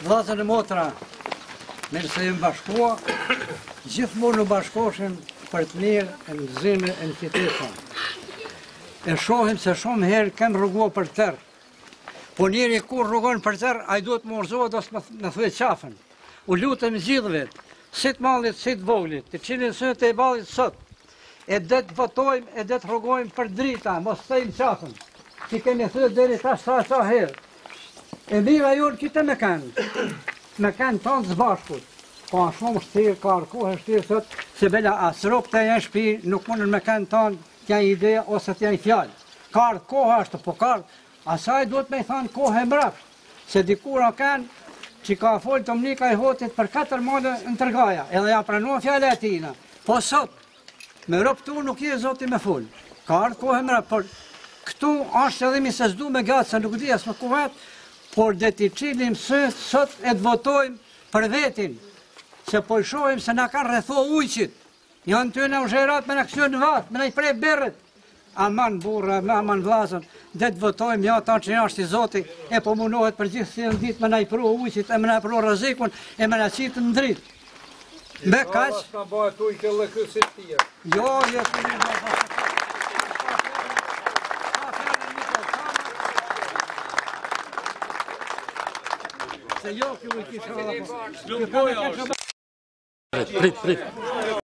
Vllazën e motra, mirë se jemi bashkua, gjithmonë në bashkoshin për të mirë, e në zinë, e në fitesën. E shohim se shumë herë kem rrugua për tërë. Po njeri kur rrugon për tërë, a i duhet më orzohet ose më thuaj qafën. U lutëm gjithëve, si të mallit, si të voglit, të qinin sënë të i ballit sot. E det votojmë, e det rrugojmë për drita, mos thejmë qafën. Që kemi thënë deri ta sa herë. E mira jonë që të me kanë tonë zbashkut. Ka shumë shtirë, ka arkohë shtirë sot, se bela asrop të janë shpi, nuk mundën me kanë tonë, të janë ideja ose të janë fjallë. Ka arkohë ashtë, po ka asaj duhet me i thanë kohë e mrapsht, se dikura kanë që ka folë të mnika i hotit për 4 måneder në tërgaja, edhe ja pranua fjallë e tina. Po sot, me roptu nuk je zoti me folë. Ka ardhë kohë e mrapsht, por këtu ashtë edhe mi se zdu me gatë, se nuk di as më kuhet, por dhe t'i qilim sot e të votojmë për vetin, se po i shohim se na kanë rretho ujqit, janë ty në usherat me në kësio në vatë, me në i prej berët, aman burra, aman vlazën, dhe të votojmë ja ta që jashtë i zoti, e po munohet për gjithë si në ditë me në i pru ujqit, e me në i pru rëzikun, e me në qitë në dritë. Me kaq? Jo, se jo kjo i kisha. Prit.